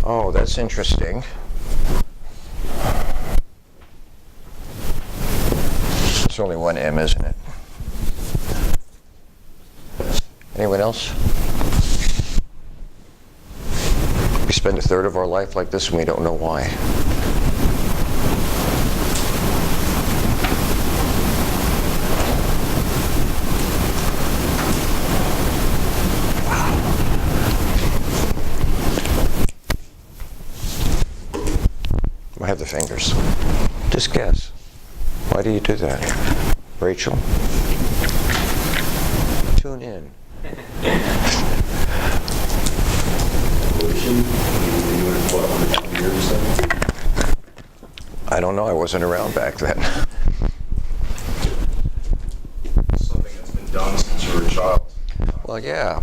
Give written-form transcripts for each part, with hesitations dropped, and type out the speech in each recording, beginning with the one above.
Oh, that's interesting. It's only one M, isn't it? Anyone else? We spend a third of our life like this and we don't know why. I have the fingers. Just guess. Why do you do that? Rachel? Tune in. I don't know. I wasn't around back then. Something that's been done since you were a child. Well, yeah.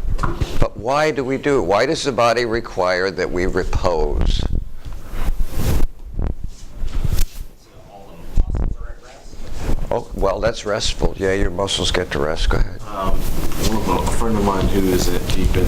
But why do we do it? Why does the body require that we repose? Oh, well, that's restful. Yeah, your muscles get to rest. Go ahead. A friend of mine who is deep in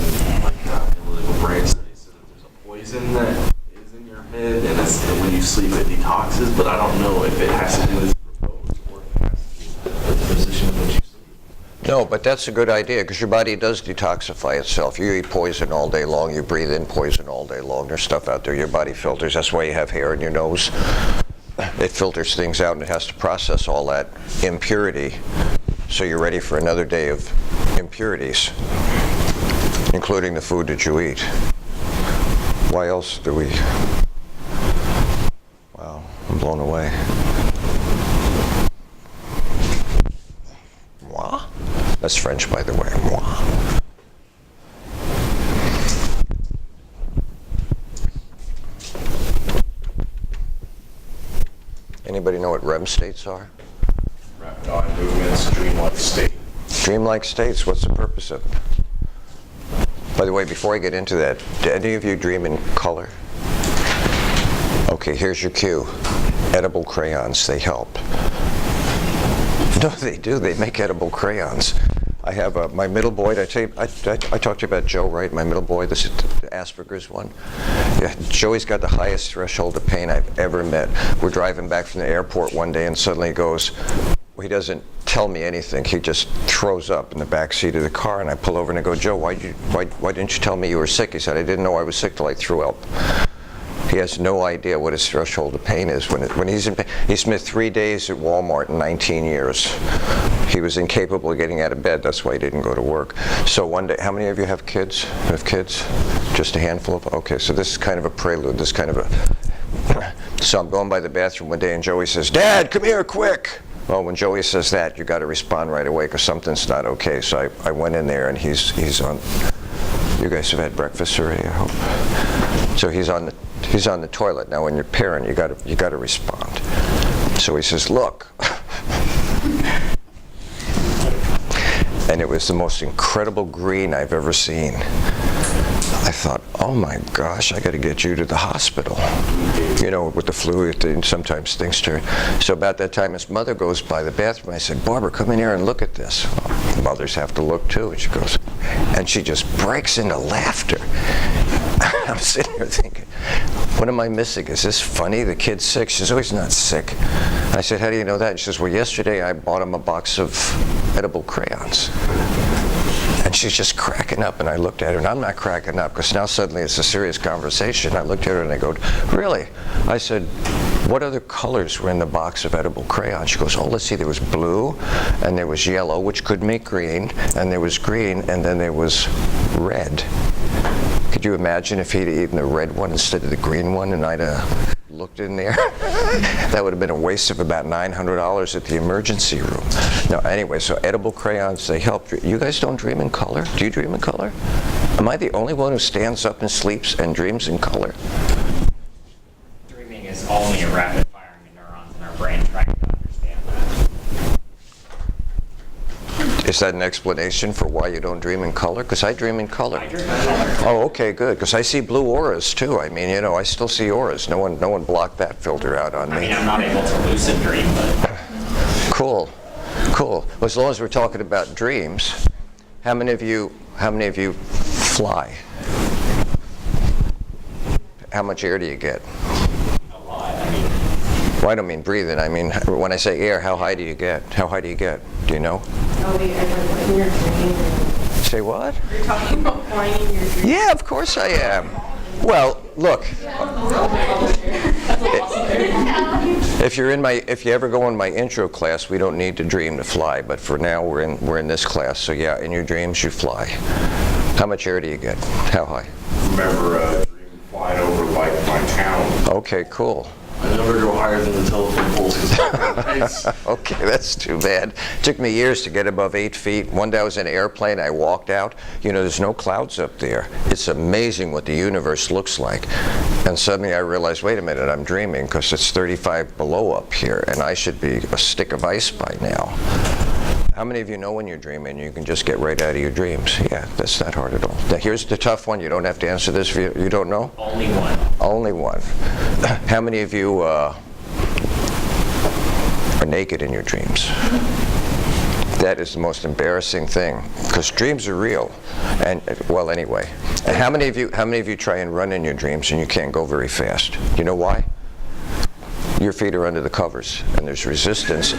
analytical brain studies said that there's a poison that is in your head, and it's, when you sleep it detoxes, but I don't know if it has to do with repose or if it has to do with the position in which you sleep. No, but that's a good idea because your body does detoxify itself. You eat poison all day long. You breathe in poison all day long. There's stuff out there your body filters. That's why you have hair in your nose. It filters things out and it has to process all that impurity so you're ready for another day of impurities, including the food that you eat. Why else do we? Wow, I'm blown away. Moi? That's French, by the way. Moi. Anybody know what REM states are? Rapid eye movements, dreamlike state. Dreamlike states, what's the purpose of them? By the way, before I get into that, do any of you dream in color? Okay, here's your cue. Edible crayons, they help. No, they do. They make edible crayons. I have my middle boy. I talked to you about Joe, right? My middle boy, this is the Asperger's one. Yeah, Joey's got the highest threshold of pain I've ever met. We're driving back from the airport one day and suddenly he goes, he doesn't tell me anything. He just throws up in the back seat of the car, and I pull over and I go, Joe, why didn't you tell me you were sick? He said, I didn't know I was sick till I threw up. He has no idea what his threshold of pain is when he's in pain. He spent 3 days at Walmart in 19 years. He was incapable of getting out of bed. That's why he didn't go to work. So one day, how many of you have kids? Have kids? Just a handful of? Okay, so this is kind of a prelude. This kind of a. So I'm going by the bathroom one day, and Joey says, "Dad, come here, quick." Well, when Joey says that, you got to respond right away because something's not okay. So I went in there, and he's on. You guys have had breakfast already, I hope. So he's on the toilet. Now, when you're a parent, you got to respond. So he says, "Look." And it was the most incredible green I've ever seen. I thought, oh my gosh, I got to get you to the hospital. You know, with the flu, sometimes things turn. So about that time, his mother goes by the bathroom. I said, Barbara, come in here and look at this. Well, mothers have to look too. And she goes, and she just breaks into laughter. I'm sitting here thinking, what am I missing? Is this funny? The kid's sick. She says, oh, he's not sick. I said, how do you know that? She says, well, yesterday I bought him a box of edible crayons. And she's just cracking up, and I looked at her, and I'm not cracking up, because now suddenly it's a serious conversation. I looked at her, and I go, really? I said, what other colors were in the box of edible crayons? She goes, oh, let's see, there was blue, and there was yellow, which could make green, and there was green, and then there was red. Could you imagine if he'd eaten the red one instead of the green one, and I'd looked in there? That would have been a waste of about $900 at the emergency room. No, anyway, so edible crayons, they help. You guys don't dream in color? Do you dream in color? Am I the only one who stands up and sleeps and dreams in color? Dreaming is only a rapid firing of neurons in our brain trying to understand that. Is that an explanation for why you don't dream in color? Because I dream in color. I dream in color. Oh, okay, good. Because I see blue auras too. I mean, you know, I still see auras. No one blocked that filter out on me. I mean, I'm not able to lucid dream, but Cool. Well, as long as we're talking about dreams, how many of you fly? how much air do you get? A lot. I mean, Well, I don't mean breathing. I mean, when I say air, how high do you get? How high do you get? Do you know? Oh, wait, I don't know. You're dreaming. Say what? You're talking about flying in your dream. Yeah, of course I am. Well, look. If you ever go in my intro class, we don't need to dream to fly. But for now, we're in this class. So yeah, in your dreams you fly. How much air do you get? How high? Remember dreaming flying over like my town. Okay, cool. I never go higher than the telephone poles because Okay, that's too bad. Took me years to get above 8 feet. One day I was in an airplane, I walked out. You know, there's no clouds up there. It's amazing what the universe looks like. And suddenly I realized, wait a minute, I'm dreaming because it's 35 below up here and I should be a stick of ice by now. How many of you know when you're dreaming you can just get right out of your dreams? Yeah, that's not hard at all. Now, here's the tough one. You don't have to answer this if you don't know. only one. Only one. How many of you are naked in your dreams? That is the most embarrassing thing because dreams are real. And well, anyway. And how many of you try and run in your dreams and you can't go very fast? You know why? Your feet are under the covers and there's resistance.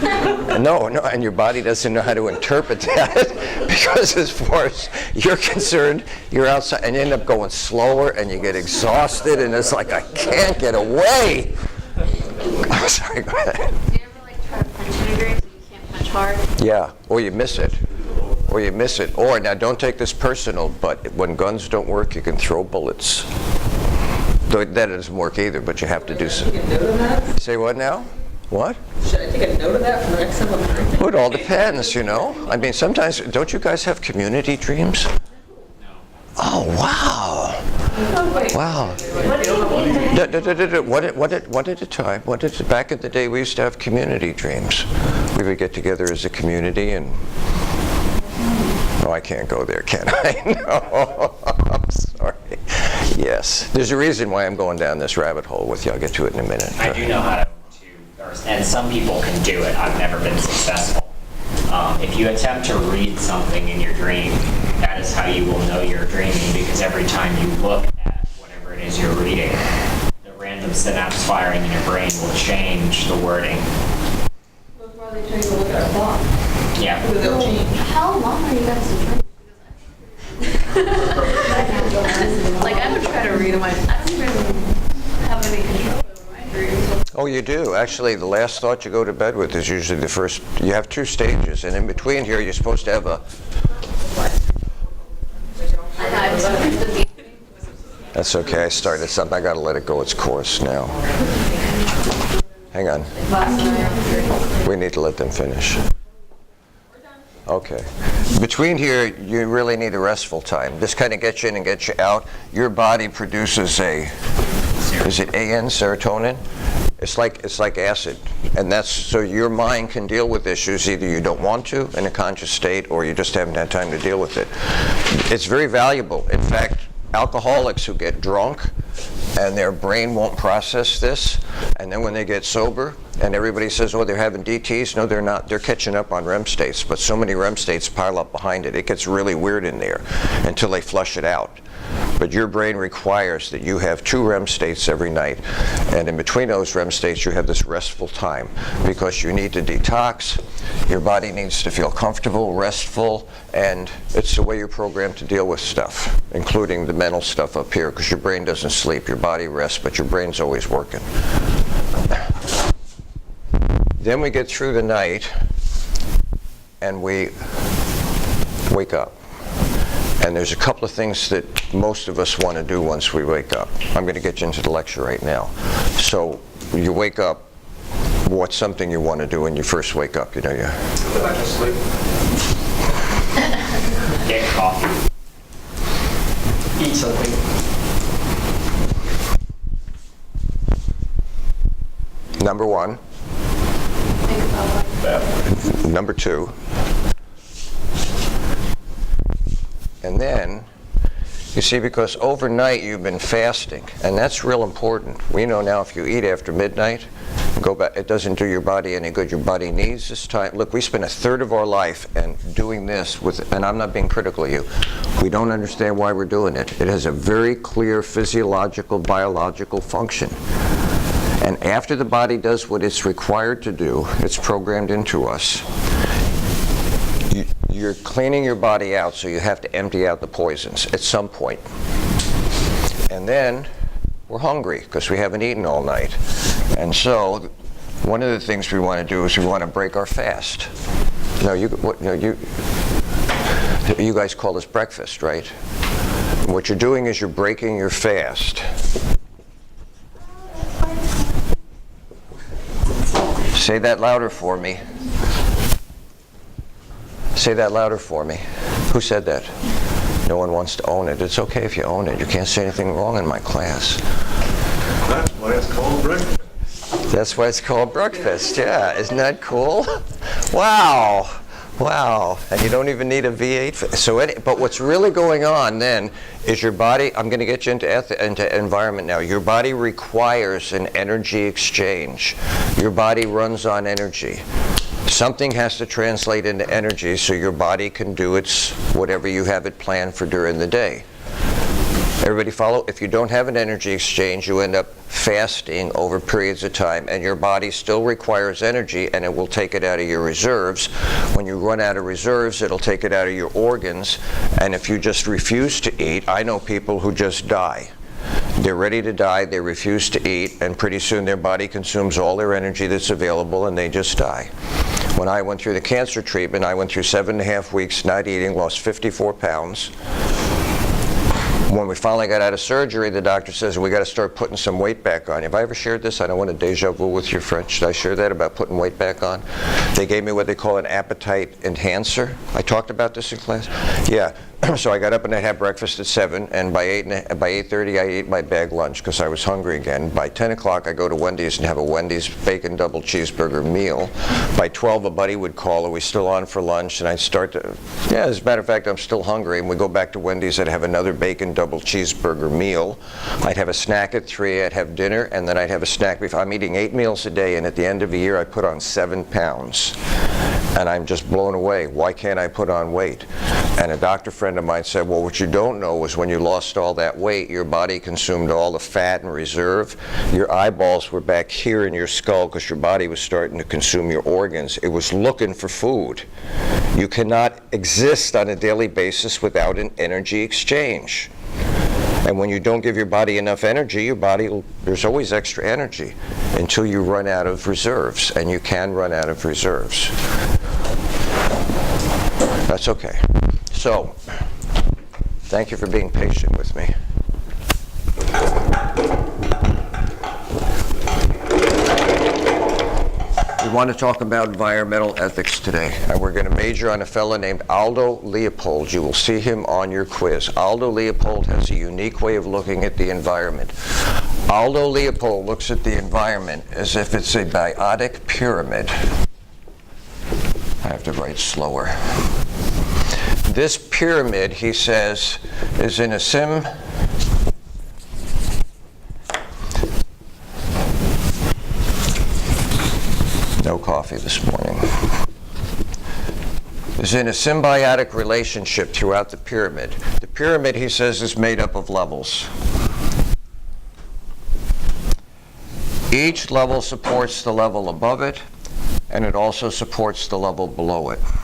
No, and your body doesn't know how to interpret that because as far as you're concerned, you're outside and you end up going slower and you get exhausted and it's like, I can't get away. I'm sorry, go ahead. Do you ever like try to punch in your dreams and you can't punch hard? Yeah, or you miss it. Or now don't take this personal, but when guns don't work, you can throw bullets. Though that doesn't work either, but you have to do so. Take a note of that? Say what now? What? Should I take a note of that for the next time I'm drinking? Well, it all depends, you know. I mean, sometimes, don't you guys have community dreams? No. Oh, wow. Wow. One at a time. Back in the day, we used to have community dreams. We would get together as a community and... Oh, I can't go there, can I? No, I'm sorry. Yes. There's a reason why I'm going down this rabbit hole with you. I'll get to it in a minute. I do know how to, and some people can do it. I've never been successful. If you attempt to read something in your dream, that is how you will know you're dreaming, because every time you look at whatever it is you're reading, the random synapse firing in your brain will change the wording. That's why they tell you to look at a clock. Yeah. Because they'll change. How long are you guys dreaming? Like I would try to read them. I don't even have any control over my dreams. Oh, you do. Actually, the last thought you go to bed with is usually the first. You have 2 stages, and in between here, you're supposed to have a... I know, I was supposed to be. That's okay. I started something. I got to let it go its course now. Hang on. We need to let them finish. Okay. Between here, you really need a restful time. This kind of gets you in and gets you out. Your body produces is it AN, serotonin? It's like acid. And that's so your mind can deal with issues either you don't want to in a conscious state or you just haven't had time to deal with it. It's very valuable. In fact, alcoholics who get drunk and their brain won't process this, and then when they get sober and everybody says, oh, they're having DTs, no, they're not. They're catching up on REM states, but so many REM states pile up behind it. It gets really weird in there until they flush it out. But your brain requires that you have 2 REM states every night, and in between those REM states you have this restful time because you need to detox, your body needs to feel comfortable, restful, and it's the way you're programmed to deal with stuff, including the mental stuff up here, because your brain doesn't sleep, your body rests, but your brain's always working. Then we get through the night and we wake up. And there's a couple of things that most of us want to do once we wake up. I'm going to get you into the lecture right now. So you wake up, what's something you want to do when you first wake up? You know, Go back to sleep. Get coffee. Eat something. Number 1. Think about what. Number 2. And then, you see, because overnight you've been fasting, and that's real important. We know now if you eat after midnight, Go back. It doesn't do your body any good. Your body needs this time. Look, we spend a third of our life and doing this with, and I'm not being critical of you. We don't understand why we're doing it. It has a very clear physiological, biological function. And after the body does what it's required to do, it's programmed into us. You're cleaning your body out, so you have to empty out the poisons at some point. And then we're hungry because we haven't eaten all night. And so one of the things we want to do is we want to break our fast. No, you guys call this breakfast, right? What you're doing is you're breaking your fast. Say that louder for me. Say that louder for me. Who said that? No one wants to own it. It's okay if you own it. You can't say anything wrong in my class. That's why it's called breakfast. That's why it's called breakfast. Yeah, isn't that cool? Wow. Wow. And you don't even need a V8. So, but what's really going on then is your body, I'm going to get you into environment now. Your body requires an energy exchange. Your body runs on energy. Something has to translate into energy so your body can do its whatever you have it planned for during the day. Everybody follow? If you don't have an energy exchange, you end up fasting over periods of time, and your body still requires energy, and it will take it out of your reserves. When you run out of reserves, it'll take it out of your organs, and if you just refuse to eat, I know people who just die. They're ready to die, they refuse to eat, and pretty soon their body consumes all their energy that's available, and they just die. When I went through the cancer treatment, I went through 7.5 weeks not eating, lost 54 pounds. When we finally got out of surgery, the doctor says, we got to start putting some weight back on you. Have I ever shared this? I don't want a deja vu with your friend. Should I share that about putting weight back on? They gave me what they call an appetite enhancer. I talked about this in class? Yeah. So I got up and I had breakfast at 7, and by 8:30 I ate my bag lunch because I was hungry again. By 10 o'clock I go to Wendy's and have a Wendy's bacon double cheeseburger meal. By 12 a buddy would call, are we still on for lunch? And I'd start to, yeah, as a matter of fact, I'm still hungry. And we go back to Wendy's, I'd have another bacon double cheeseburger meal. I'd have a snack at 3, I'd have dinner, and then I'd have a snack before. I'm eating 8 meals a day, and at the end of a year I put on 7 pounds. And I'm just blown away. Why can't I put on weight? And a doctor friend of mine said, well, what you don't know is when you lost all that weight, your body consumed all the fat and reserve. Your eyeballs were back here in your skull because your body was starting to consume your organs. It was looking for food. You cannot exist on a daily basis without an energy exchange. And when you don't give your body enough energy, your body, there's always extra energy until you run out of reserves, and you can run out of reserves. That's okay. So, thank you for being patient with me. We want to talk about environmental ethics today, and we're going to major on a fellow named Aldo Leopold. You will see him on your quiz. Aldo Leopold has a unique way of looking at the environment. Aldo Leopold looks at the environment as if it's a biotic pyramid. I have to write slower. This pyramid, he says, is in a no coffee this morning. Is in a symbiotic relationship throughout the pyramid. The pyramid, he says, is made up of levels. Each level supports the level above it, and it also supports the level below it.